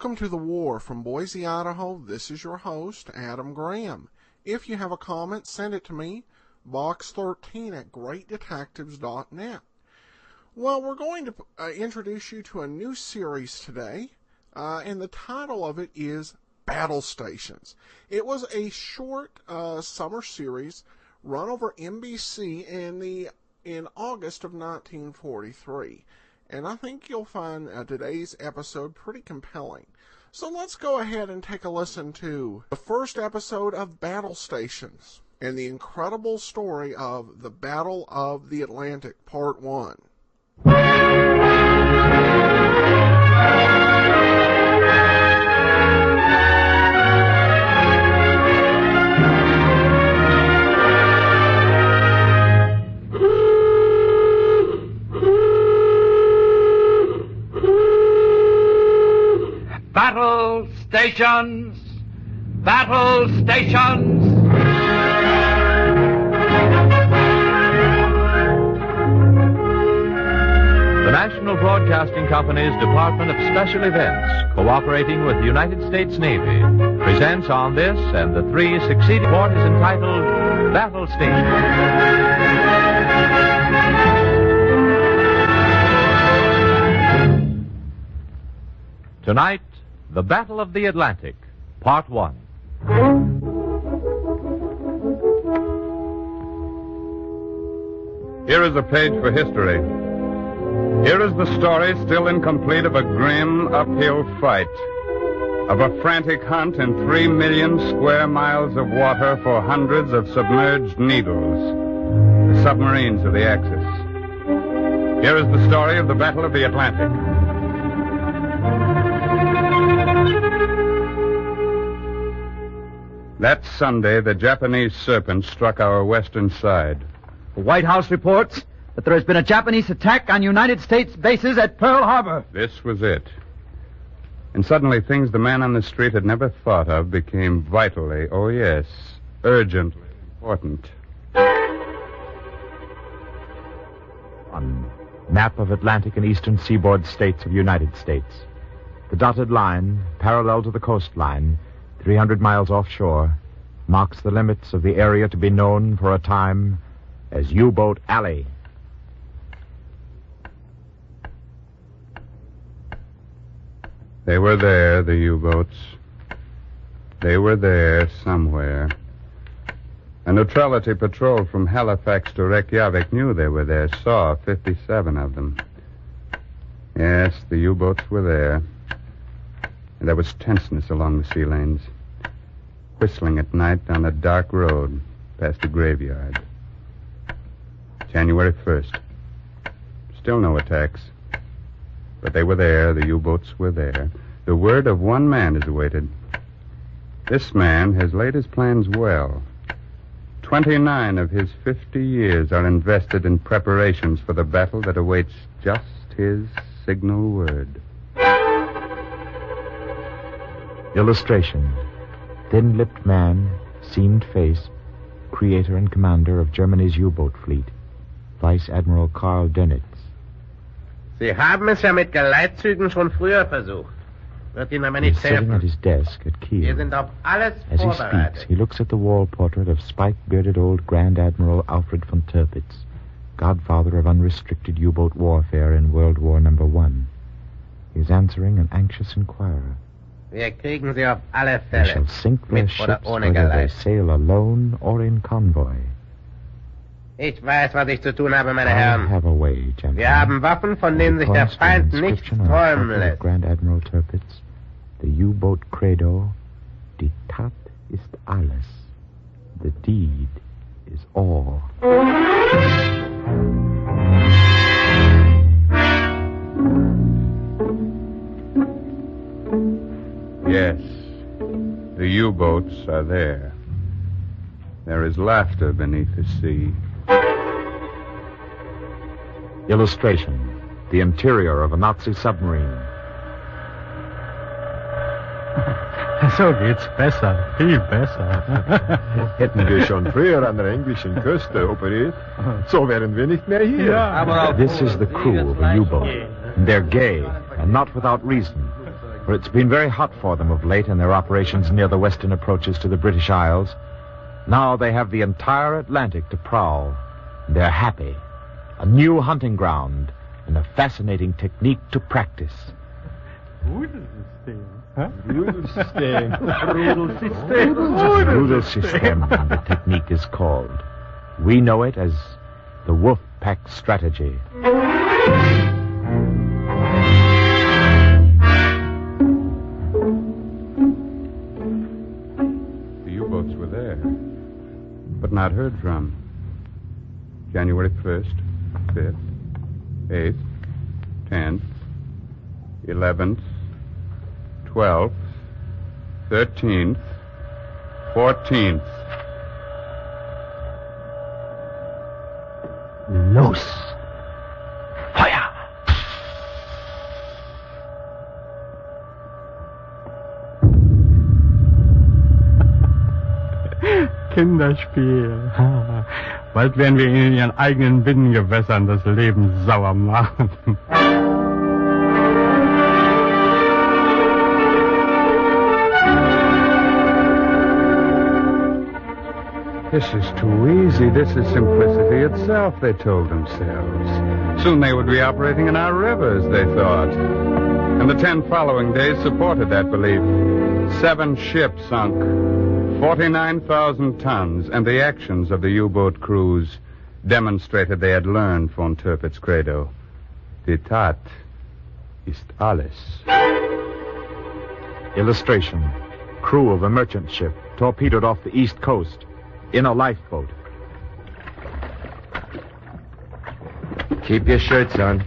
Welcome to the War. From Boise, Idaho, this is your host, Adam Graham. If you have a comment, send it to me, box13@greatdetectives.net. Well, we're going to introduce you to a new series today, and the title of it is Battle Stations. It was a short summer series run over NBC in August of 1943. And I think you'll find today's episode pretty compelling. So let's go ahead and take a listen to the first episode of Battle Stations and the incredible story of the Battle of the Atlantic, Part 1. Battle stations! Battle stations! The National Broadcasting Company's Department of Special Events, cooperating with the United States Navy, presents on this and the three succeeding report is entitled Battle Stations. Tonight, the Battle of the Atlantic, Part 1. Here is a page for history. Here is the story, still incomplete, of a grim uphill fight, of a frantic hunt in 3 million square miles of water for hundreds of submerged needles, the submarines of the Axis. Here is the story of the Battle of the Atlantic. That Sunday, the Japanese Serpent struck our western side. The White House reports that there has been a Japanese attack on United States bases at Pearl Harbor. This was it. And suddenly things the man on the street had never thought of became vitally, oh yes, urgently important. On map of Atlantic and eastern seaboard states of United States. The dotted line, parallel to the coastline, 300 miles offshore, marks the limits of the area to be known for a time as U-Boat Alley. They were there, the U-boats. They were there somewhere. A neutrality patrol from Halifax to Reykjavik knew they were there, saw 57 of them. Yes, the U-boats were there. And there was tenseness along the sea lanes. Whistling at night on a dark road past a graveyard. January 1st. Still no attacks. But they were there, the U-boats were there. The word of one man is awaited. This man has laid his plans well. 29 of his 50 years are invested in preparations for the battle that awaits just his signal word. Illustration. Thin-lipped man, seamed face, creator and commander of Germany's U-boat fleet, Vice Admiral Karl Dönitz. Sie haben es ja mit Geleitzügen schon früher versucht. Wird Ihnen aber nicht sitting helfen. at his desk at Kiel. Wir sind auf alles As he vorbereitet. speaks, he looks at the wall portrait of spike-bearded old Grand Admiral Alfred von Tirpitz, godfather of unrestricted U-boat warfare in World War No. 1. He is answering an anxious inquirer. Wir kriegen sie auf alle They Fälle. shall sink their Mit oder ships ohne whether they Geleit. sail alone or in convoy. Ich weiß, was ich zu tun habe, meine I Herren. have a way, gentlemen. Wir haben Waffen, von denen sich der Because the Feind nichts inscription on the träumen portrait of lässt. Grand Admiral Tirpitz, the U-boat credo, die Tat ist alles. The deed is all. Yes, the U-boats are there. There is laughter beneath the sea. Illustration. The interior of a Nazi submarine. So geht's besser, viel besser. Hätten wir schon früher an der englischen Küste operiert, so wären wir nicht mehr hier. This is the crew of a U-boat. They're gay, and not without reason. for it's been very hot for them of late in their operations near the western approaches to the British Isles. Now they have the entire Atlantic to prowl. They're happy. A new hunting ground and a fascinating technique to practice. Rudelsystem. Rudelsystem, the technique is called. We know it as the Wolfpack Strategy. The U-boats were there, but not heard from. January 1st, 5th, 8th, 10th, 11th, 12th, 13th, 14th. Los. Fire! Kinderspiel. Bald werden wir ihnen in ihren eigenen Binnengewässern das Leben sauer machen. This is too easy. This is simplicity itself, they told themselves. Soon they would be operating in our rivers, they thought. And the 10 following days supported that belief. 7 ships sunk, 49,000 tons, and the actions of the U-boat crews demonstrated they had learned von Tirpitz's credo. Die Tat ist alles. Illustration. Crew of a merchant ship torpedoed off the east coast in a lifeboat. Keep your shirts on.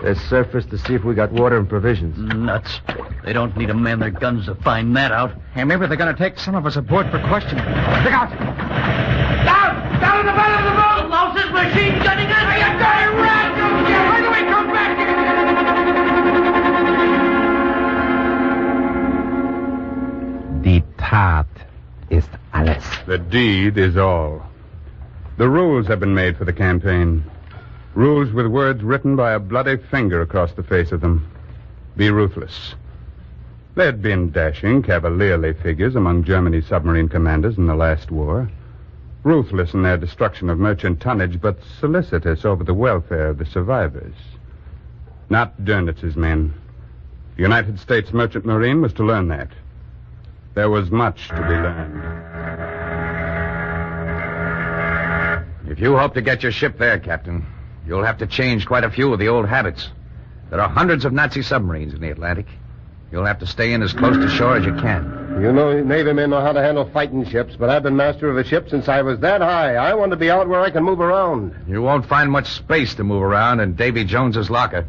Let's surface to see if we got water and provisions. Nuts. They don't need to man their guns to find that out. Hey, maybe they're going to take some of us aboard for questioning. Look out! Down! Down in the bottom of the boat! Louse's machine gunning us! Are you dirty rat? Where do we come back? Die Tat ist alles. The deed is all. The rules have been made for the campaign. Rules with words written by a bloody finger across the face of them. Be ruthless. There had been dashing, cavalierly figures among Germany's submarine commanders in the last war. Ruthless in their destruction of merchant tonnage, but solicitous over the welfare of the survivors. Not Dönnitz's men. The United States Merchant Marine was to learn that. There was much to be learned. If you hope to get your ship there, Captain, you'll have to change quite a few of the old habits. There are hundreds of Nazi submarines in the Atlantic. You'll have to stay in as close to shore as you can. You know, Navy men know how to handle fighting ships, but I've been master of a ship since I was that high. I want to be out where I can move around. You won't find much space to move around in Davy Jones's locker.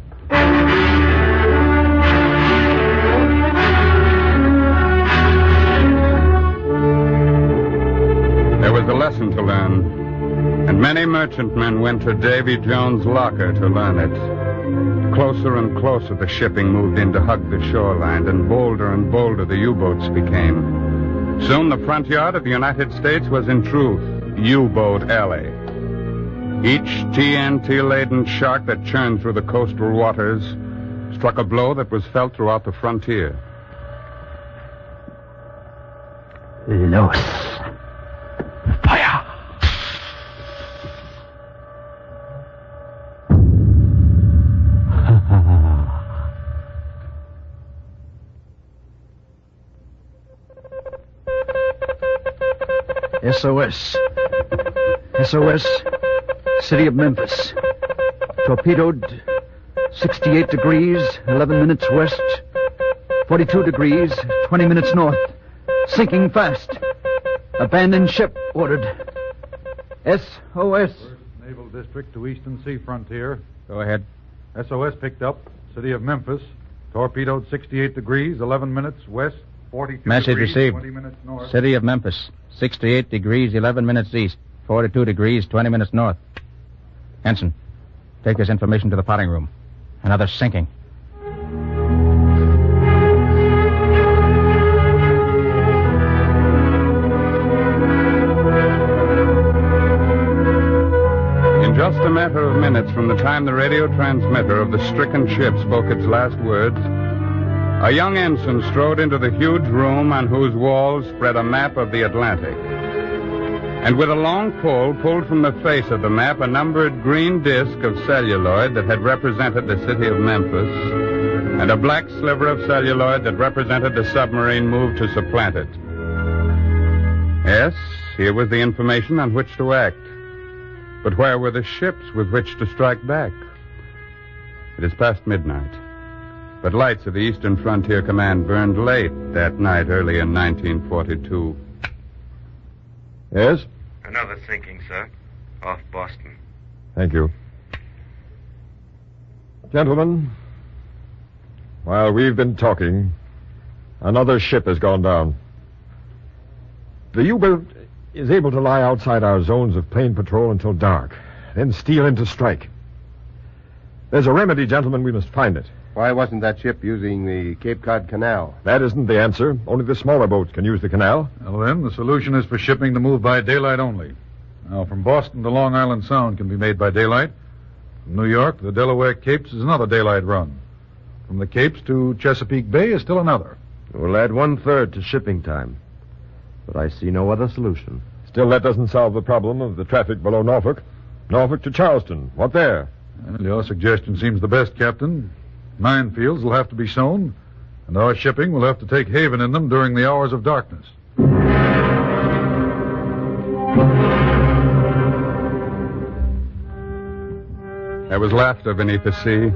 There was a lesson to learn, and many merchantmen went to Davy Jones' locker to learn it. Closer and closer the shipping moved in to hug the shoreline, and bolder the U-boats became. Soon the front yard of the United States was in truth U-boat alley. Each TNT-laden shark that churned through the coastal waters struck a blow that was felt throughout the frontier. Los. Fire! SOS. SOS. City of Memphis. Torpedoed 68 degrees, 11 minutes west. 42 degrees, 20 minutes north. Sinking fast. Abandoned ship ordered. SOS. Naval District to Eastern Sea Frontier. Go ahead. SOS picked up. City of Memphis. Torpedoed 68 degrees, 11 minutes west. 42 Message degrees, received. 20 minutes north. City of Memphis. 68 degrees, 11 minutes east. 42 degrees, 20 minutes north. Henson, take this information to the potting room. Another sinking. In just a matter of minutes from the time the radio transmitter of the stricken ship spoke its last words, A young ensign strode into the huge room on whose walls spread a map of the Atlantic. And with a long pole pulled from the face of the map, a numbered green disc of celluloid that had represented the city of Memphis, and a black sliver of celluloid that represented the submarine moved to supplant it. Yes, here was the information on which to act. But where were the ships with which to strike back? It is past midnight. But lights of the Eastern Frontier Command burned late that night early in 1942. Yes? Another sinking, sir. Off Boston. Thank you. Gentlemen, while we've been talking, another ship has gone down. The U-boat is able to lie outside our zones of plane patrol until dark, then steal in to strike. There's a remedy, gentlemen. We must find it. Why wasn't that ship using the Cape Cod Canal? That isn't the answer. Only the smaller boats can use the canal. Well, then, the solution is for shipping to move by daylight only. Now, from Boston to Long Island Sound can be made by daylight. From New York to the Delaware Capes is another daylight run. From the Capes to Chesapeake Bay is still another. We'll add 1/3 to shipping time. But I see no other solution. Still, that doesn't solve the problem of the traffic below Norfolk. Norfolk to Charleston. What there? Well, your suggestion seems the best, Captain. Minefields will have to be sown, and our shipping will have to take haven in them during the hours of darkness. There was laughter beneath the sea.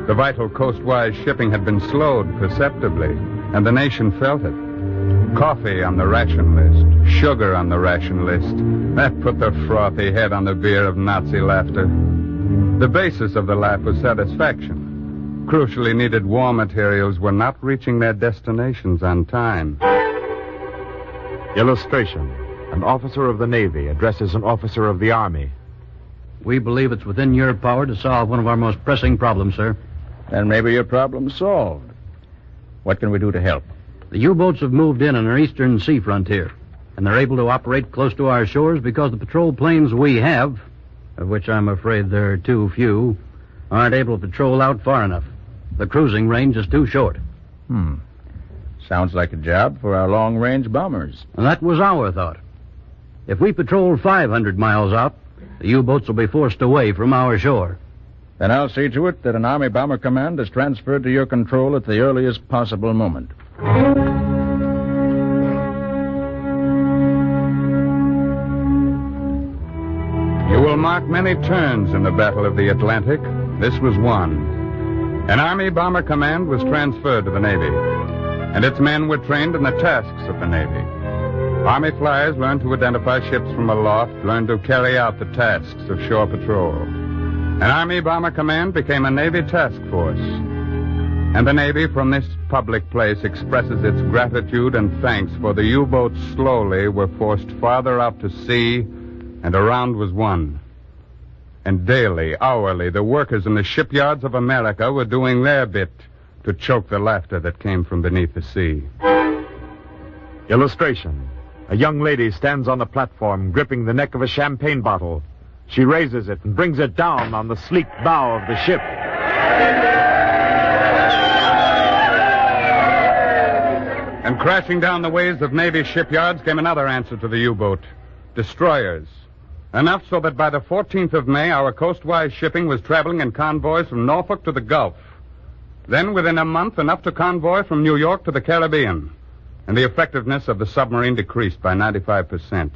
The vital coastwise shipping had been slowed perceptibly, and the nation felt it. Coffee on the ration list, sugar on the ration list. That put the frothy head on the beer of Nazi laughter. The basis of the laugh was satisfaction. Crucially needed war materials were not reaching their destinations on time. Illustration. An officer of the Navy addresses an officer of the Army. We believe it's within your power to solve one of our most pressing problems, sir. Then maybe your problem's solved. What can we do to help? The U-boats have moved in on our eastern sea frontier, and they're able to operate close to our shores because the patrol planes we have, of which I'm afraid there are too few, aren't able to patrol out far enough. The cruising range is too short. Sounds like a job for our long-range bombers. And that was our thought. If we patrol 500 miles out, the U-boats will be forced away from our shore. Then I'll see to it that an Army Bomber Command is transferred to your control at the earliest possible moment. You will mark many turns in the Battle of the Atlantic. This was one. An Army Bomber Command was transferred to the Navy, and its men were trained in the tasks of the Navy. Army flyers learned to identify ships from aloft, learned to carry out the tasks of shore patrol. An Army Bomber Command became a Navy task force. And the Navy from this public place expresses its gratitude and thanks, for the U-boats slowly were forced farther out to sea, and a round was won. And daily, hourly, the workers in the shipyards of America were doing their bit to choke the laughter that came from beneath the sea. Illustration. A young lady stands on the platform gripping the neck of a champagne bottle. She raises it and brings it down on the sleek bow of the ship. And crashing down the ways of Navy shipyards came another answer to the U-boat. Destroyers. Enough so that by the 14th of May, our coastwise shipping was traveling in convoys from Norfolk to the Gulf. Then, within a month, enough to convoy from New York to the Caribbean. And the effectiveness of the submarine decreased by 95%.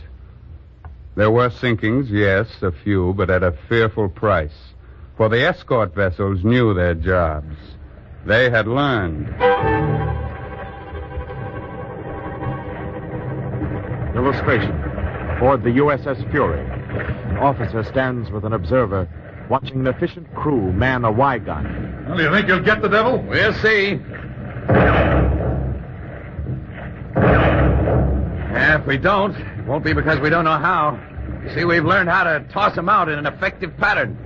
There were sinkings, yes, a few, but at a fearful price. For the escort vessels knew their jobs. They had learned. Illustration. Aboard the USS Fury, an officer stands with an observer, watching an efficient crew man a Y-gun. Well, do you think you'll get the devil? We'll see. If we don't, it won't be because we don't know how. You see, we've learned how to toss them out in an effective pattern.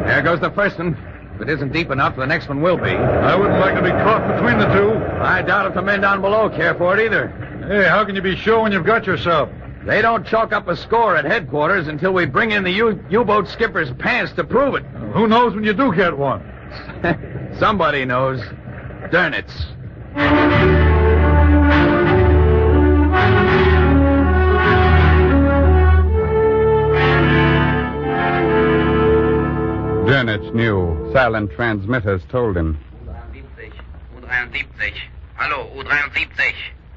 There goes the first one. If it isn't deep enough, the next one will be. I wouldn't like to be caught between the two. I doubt if the men down below care for it either. Hey, how can you be sure when you've got yourself? They don't chalk up a score at headquarters until we bring in the U-boat skipper's pants to prove it. Who knows when you do get one? Somebody knows. Durnitz. Durnitz knew. Silent transmitters told him. U-73. Hallo, U-73.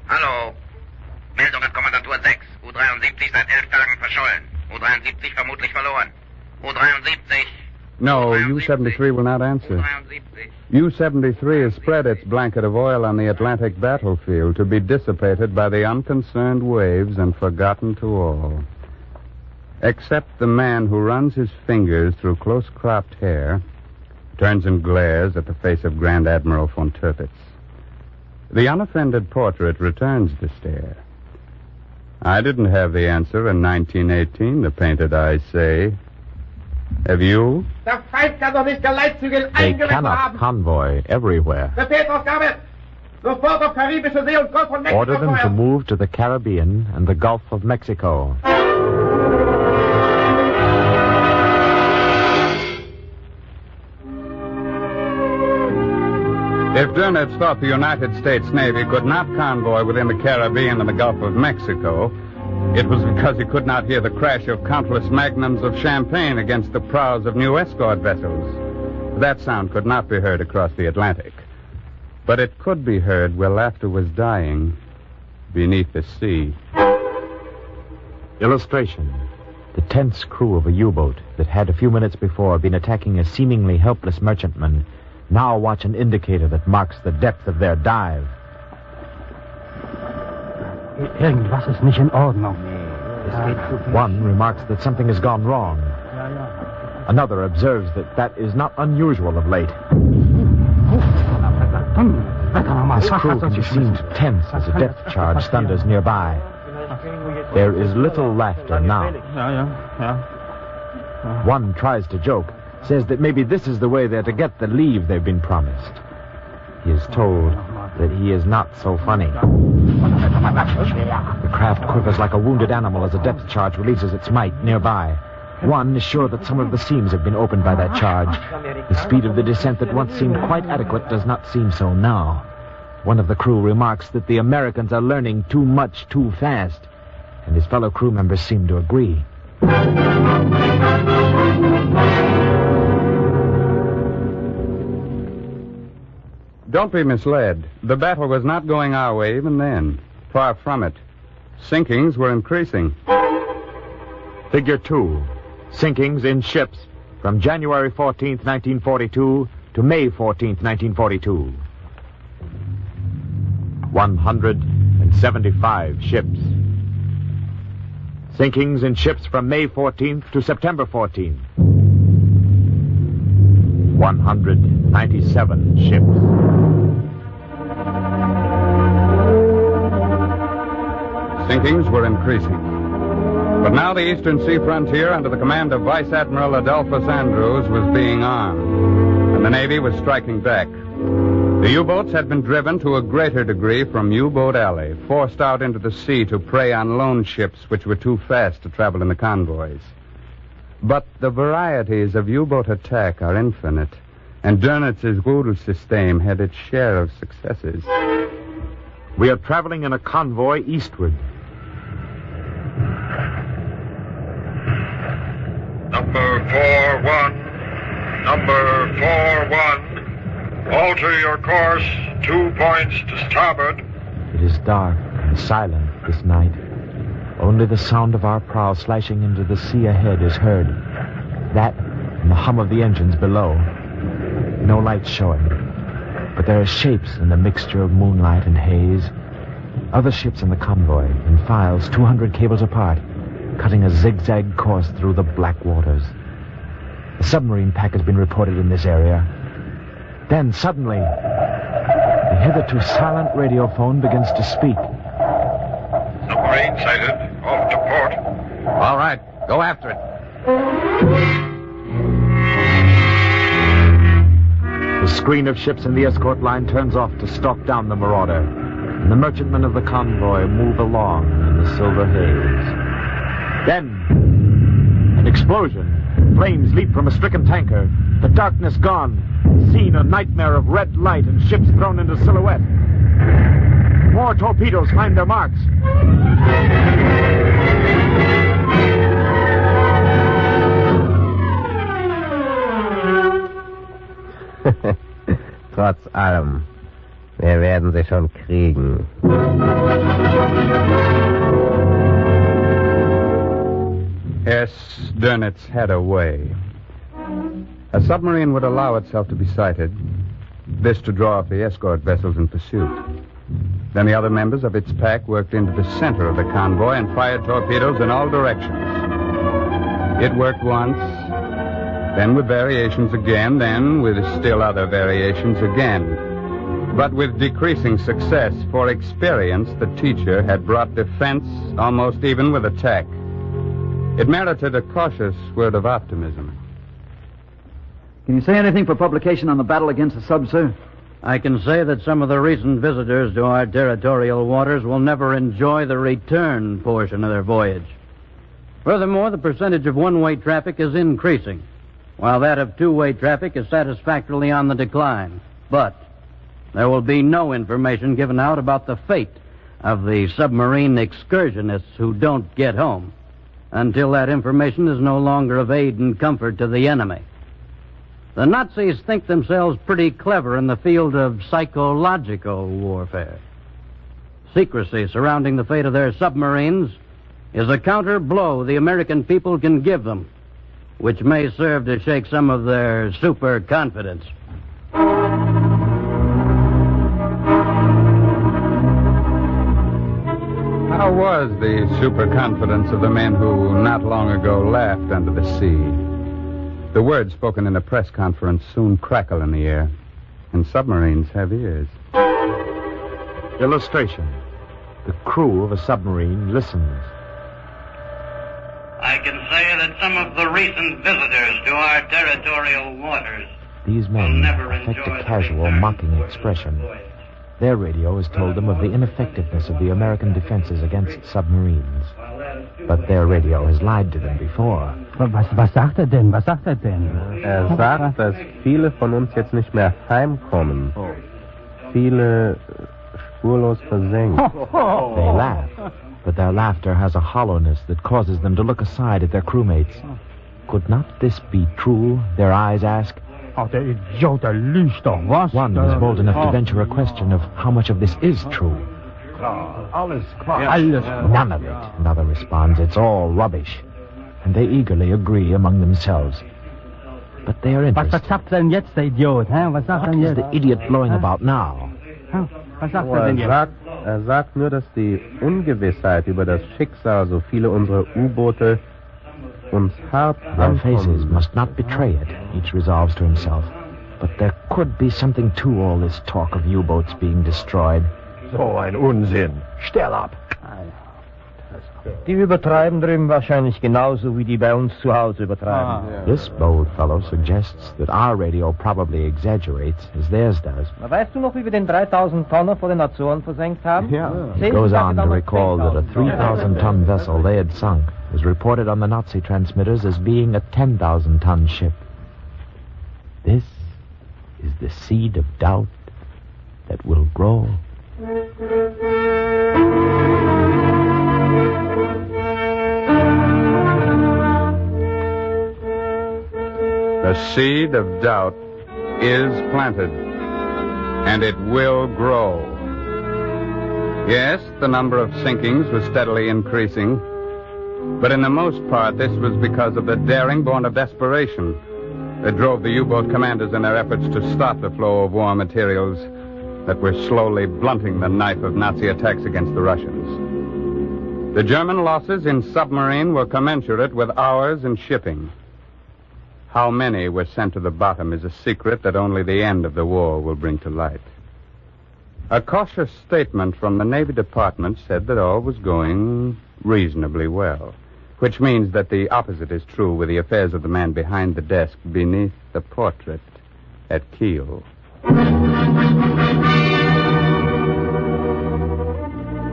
Hallo. Meldung an Kommandantur 6. U-73 seit 11 Tagen verschollen. U-73 vermutlich verloren. U-73. No, U-73 will not answer. U-73 has spread its blanket of oil on the Atlantic battlefield to be dissipated by the unconcerned waves and forgotten to all. Except the man who runs his fingers through close-cropped hair, turns and glares at the face of Grand Admiral von Tirpitz. The unoffended portrait returns the stare. I didn't have the answer in 1918, the painted eyes say. Have you? Der Feind kann doch nicht Geleitzüge They eingelenkt cannot haben. convoy everywhere. Befehlsausgabe. Sofort auf Karibische See und Golf von Mexiko Order them to feuern. move to the Caribbean and the Gulf of Mexico. If Durnitz thought the United States Navy could not convoy within the Caribbean and the Gulf of Mexico, it was because he could not hear the crash of countless magnums of champagne against the prows of new escort vessels. That sound could not be heard across the Atlantic. But it could be heard where laughter was dying beneath the sea. Illustration. The tense crew of a U-boat that had a few minutes before been attacking a seemingly helpless merchantman now watch an indicator that marks the depth of their dive. Irgendwas ist nicht in Ordnung. One remarks that something has gone wrong. Another observes that that is not unusual of late. This crew can be seen to tense as a depth charge thunders nearby. There is little laughter now. One tries to joke, says that maybe this is the way they're to get the leave they've been promised. He is told that he is not so funny. The craft quivers like a wounded animal as a depth charge releases its might nearby. One is sure that some of the seams have been opened by that charge. The speed of the descent that once seemed quite adequate does not seem so now. One of the crew remarks that the Americans are learning too much too fast, and his fellow crew members seem to agree. Don't be misled. The battle was not going our way even then. Far from it. Sinkings were increasing. Figure 2. Sinkings in ships from January 14th, 1942 to May 14th, 1942. 175 ships. Sinkings in ships from May 14th to September 14th. 197 ships. Sinkings were increasing. But now the eastern sea frontier, under the command of Vice Admiral Adolphus Andrews, was being armed, and the Navy was striking back. The U-boats had been driven to a greater degree from U-boat alley, forced out into the sea to prey on lone ships which were too fast to travel in the convoys. But the varieties of U-boat attack are infinite, and Dörnitz's Rudelsystem had its share of successes. We are traveling in a convoy eastward. Number 4-1. Number 4-1. Alter your course 2 points to starboard. It is dark and silent this night. Only the sound of our prow slashing into the sea ahead is heard. That and the hum of the engines below. No lights showing. But there are shapes in the mixture of moonlight and haze. Other ships in the convoy, in files 200 cables apart, cutting a zigzag course through the black waters. A submarine pack has been reported in this area. Then, suddenly, the hitherto silent radiophone begins to speak. Submarine sighted. Off to port. All right. Go after it. The screen of ships in the escort line turns off to stalk down the marauder, and the merchantmen of the convoy move along in the silver haze. Then, an explosion. Flames leap from a stricken tanker. The darkness gone. Scene a nightmare of red light and ships thrown into silhouette. More torpedoes find their marks. Trotz allem. Wir werden sie schon kriegen. Yes, Dönitz had a way. A submarine would allow itself to be sighted, this to draw up the escort vessels in pursuit. Then the other members of its pack worked into the center of the convoy and fired torpedoes in all directions. It worked once, then with variations again, then with still other variations again. But with decreasing success, for experience, the teacher had brought defense almost even with attack. It merited a cautious word of optimism. Can you say anything for publication on the battle against the subs, sir? I can say that some of the recent visitors to our territorial waters will never enjoy the return portion of their voyage. Furthermore, the percentage of one-way traffic is increasing, while that of two-way traffic is satisfactorily on the decline. But there will be no information given out about the fate of the submarine excursionists who don't get home until that information is no longer of aid and comfort to the enemy. The Nazis think themselves pretty clever in the field of psychological warfare. Secrecy surrounding the fate of their submarines is a counter blow the American people can give them, which may serve to shake some of their super confidence. How was the superconfidence of the men who not long ago laughed under the sea? The words spoken in a press conference soon crackle in the air, and submarines have ears. Illustration. The crew of a submarine listens. I can say that some of the recent visitors to our territorial waters These men affect a casual, mocking expression. Their radio has told them of the ineffectiveness of the American defenses against submarines. But their radio has lied to them before. Was sagt denn? Was sagt denn? Sagt, dass viele von uns jetzt nicht mehr heimkommen. Viele spurlos versenkt. They laugh, but their laughter has a hollowness that causes them to look aside at their crewmates. Could not this be true, their eyes ask? Der Idiot, der lügt doch, was? One was bold enough to venture a question of how much of this is true. Alles. None of it, another responds. It's all rubbish. And they eagerly agree among themselves. But they are interested. Was sagt denn jetzt der Idiot? Was sagt denn What is jetzt? the idiot blowing about now? Was sagt denn jetzt? Er sagt nur, dass die Ungewissheit über das Schicksal so viele unserer U-Boote uns hart Their faces must not betray it, each resolves to himself. But there could be something to all this talk of U-boats being destroyed. So ein Unsinn. Stell up. Die übertreiben drüben wahrscheinlich genauso, wie die bei uns zu Hause übertreiben. This bold fellow suggests that our radio probably exaggerates, as theirs does. Weißt du noch, wie wir den 3000 Tonner vor den Azoren versenkt haben? He goes on to recall that a 3,000-ton vessel they had sunk was reported on the Nazi transmitters as being a 10,000-ton ship. This is the seed of doubt that will grow. The seed of doubt is planted, and it will grow. Yes, the number of sinkings was steadily increasing, but in the most part this was because of the daring born of desperation that drove the U-boat commanders in their efforts to stop the flow of war materials that were slowly blunting the knife of Nazi attacks against the Russians. The German losses in submarine were commensurate with ours in shipping. How many were sent to the bottom is a secret that only the end of the war will bring to light. A cautious statement from the Navy Department said that all was going reasonably well, which means that the opposite is true with the affairs of the man behind the desk beneath the portrait at Kiel.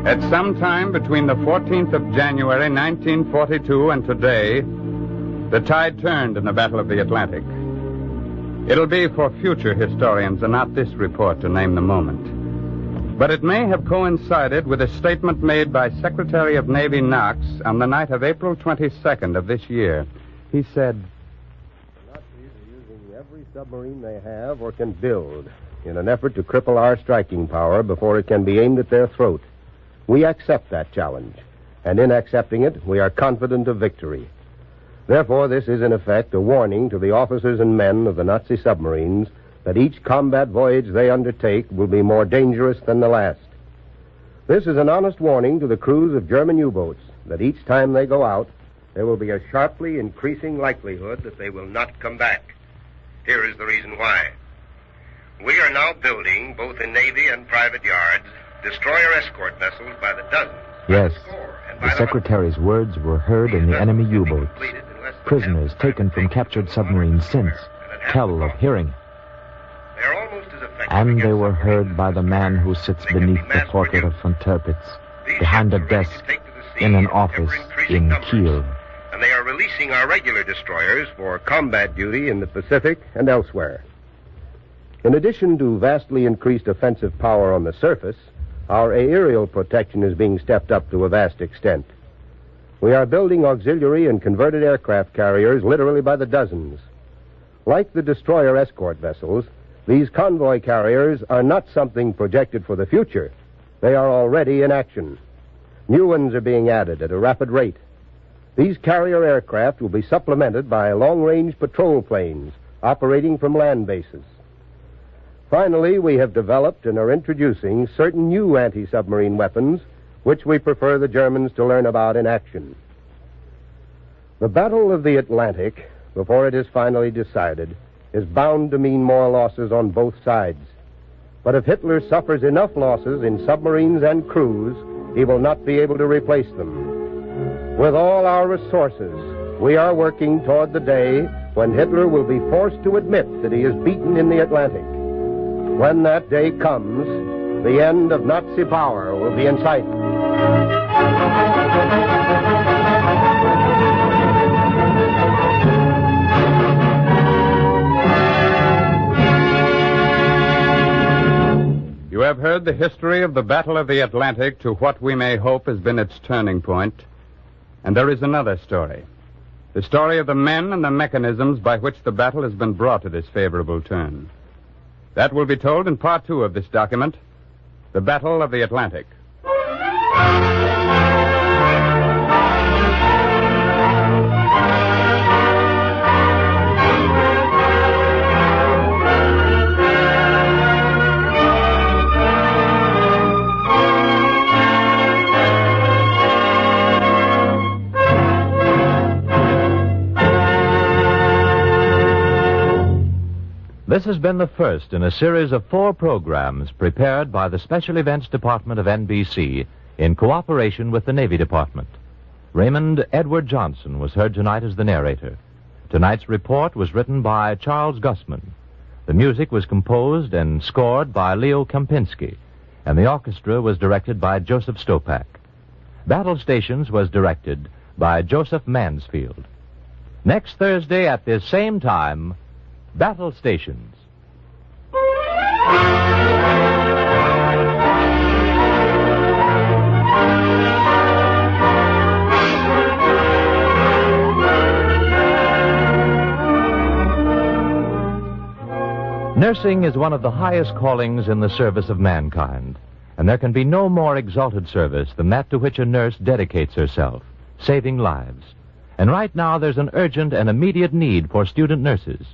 At some time between the 14th of January, 1942, and today, the tide turned in the Battle of the Atlantic. It'll be for future historians and not this report to name the moment. But it may have coincided with a statement made by Secretary of Navy Knox on the night of April 22nd of this year. He said, "The Nazis are using every submarine they have or can build in an effort to cripple our striking power before it can be aimed at their throat. We accept that challenge, and in accepting it, we are confident of victory. Therefore, this is in effect a warning to the officers and men of the Nazi submarines that each combat voyage they undertake will be more dangerous than the last. This is an honest warning to the crews of German U-boats that each time they go out, there will be a sharply increasing likelihood that they will not come back. Here is the reason why. We are now building, both in Navy and private yards, destroyer escort vessels by the dozens. Yes, the Secretary's words were heard in the enemy U-boats. Prisoners taken from captured submarines since tell of hearing. And they were heard by the man who sits beneath the portrait of von Tirpitz, behind a desk, in an office in Kiel. And they are releasing our regular destroyers for combat duty in the Pacific and elsewhere. In addition to vastly increased offensive power on the surface, our aerial protection is being stepped up to a vast extent. We are building auxiliary and converted aircraft carriers literally by the dozens. Like the destroyer escort vessels, these convoy carriers are not something projected for the future. They are already in action. New ones are being added at a rapid rate. These carrier aircraft will be supplemented by long-range patrol planes operating from land bases. Finally, we have developed and are introducing certain new anti-submarine weapons which we prefer the Germans to learn about in action. The Battle of the Atlantic, before it is finally decided, is bound to mean more losses on both sides. But if Hitler suffers enough losses in submarines and crews, he will not be able to replace them. With all our resources, we are working toward the day when Hitler will be forced to admit that he is beaten in the Atlantic. When that day comes, the end of Nazi power will be in sight. You have heard the history of the Battle of the Atlantic to what we may hope has been its turning point. And there is another story. The story of the men and the mechanisms by which the battle has been brought to this favorable turn. That will be told in part 2 of this document, The Battle of the Atlantic. This has been the first in a series of 4 programs prepared by the Special Events Department of NBC in cooperation with the Navy Department. Raymond Edward Johnson was heard tonight as the narrator. Tonight's report was written by Charles Gussman. The music was composed and scored by Leo Kempinski, and the orchestra was directed by Joseph Stopak. Battle Stations was directed by Joseph Mansfield. Next Thursday at this same time, Battle Stations. Nursing is one of the highest callings in the service of mankind, and there can be no more exalted service than that to which a nurse dedicates herself, saving lives. And right now there's an urgent and immediate need for student nurses.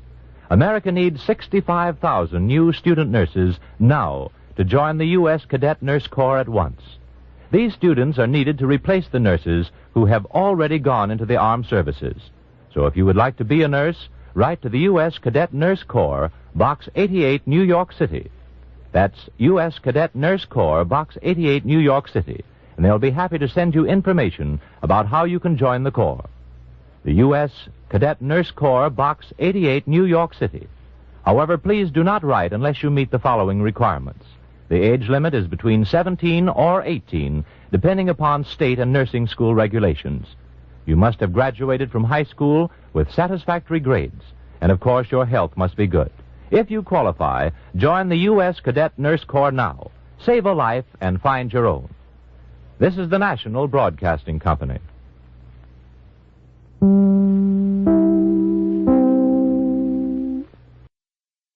America needs 65,000 new student nurses now to join the U.S. Cadet Nurse Corps at once. These students are needed to replace the nurses who have already gone into the armed services. So if you would like to be a nurse, write to the U.S. Cadet Nurse Corps, Box 88, New York City. That's U.S. Cadet Nurse Corps, Box 88, New York City. And they'll be happy to send you information about how you can join the Corps. The U.S. Cadet Nurse Corps, Box 88, New York City. However, please do not write unless you meet the following requirements. The age limit is between 17 or 18, depending upon state and nursing school regulations. You must have graduated from high school with satisfactory grades, and of course your health must be good. If you qualify, join the U.S. Cadet Nurse Corps now. Save a life and find your own. This is the National Broadcasting Company.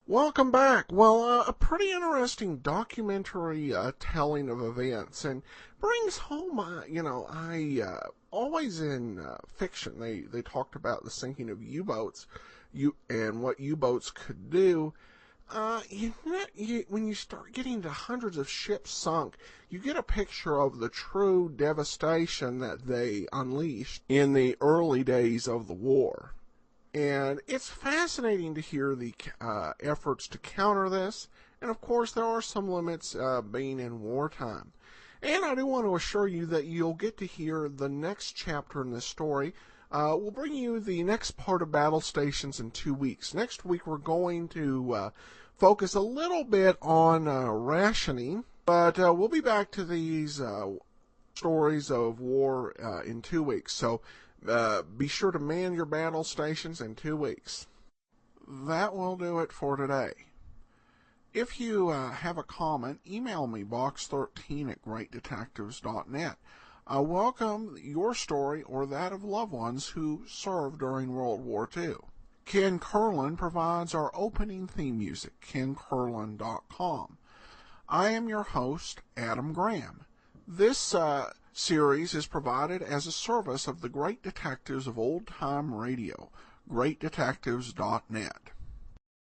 Welcome back. Well, a pretty interesting documentary telling of events, and brings home, always in fiction, they talked about the sinking of U-boats, and what U-boats could do. When you start getting to hundreds of ships sunk, you get a picture of the true devastation that they unleashed in the early days of the war. And it's fascinating to hear the efforts to counter this. And of course, there are some limits being in wartime. And I do want to assure you that you'll get to hear the next chapter in this story. We'll bring you the next part of Battle Stations in 2 weeks. Next week, we're going to focus a little bit on rationing. But we'll be back to these stories of war in 2 weeks. So be sure to man your battle stations in 2 weeks. That will do it for today. If you have a comment, email me, box13@greatdetectives.net. I welcome your story or that of loved ones who served during World War II. Ken Curlin provides our opening theme music, kencurlin.com. I am your host, Adam Graham. This series is provided as a service of the Great Detectives of Old Time Radio, greatdetectives.net.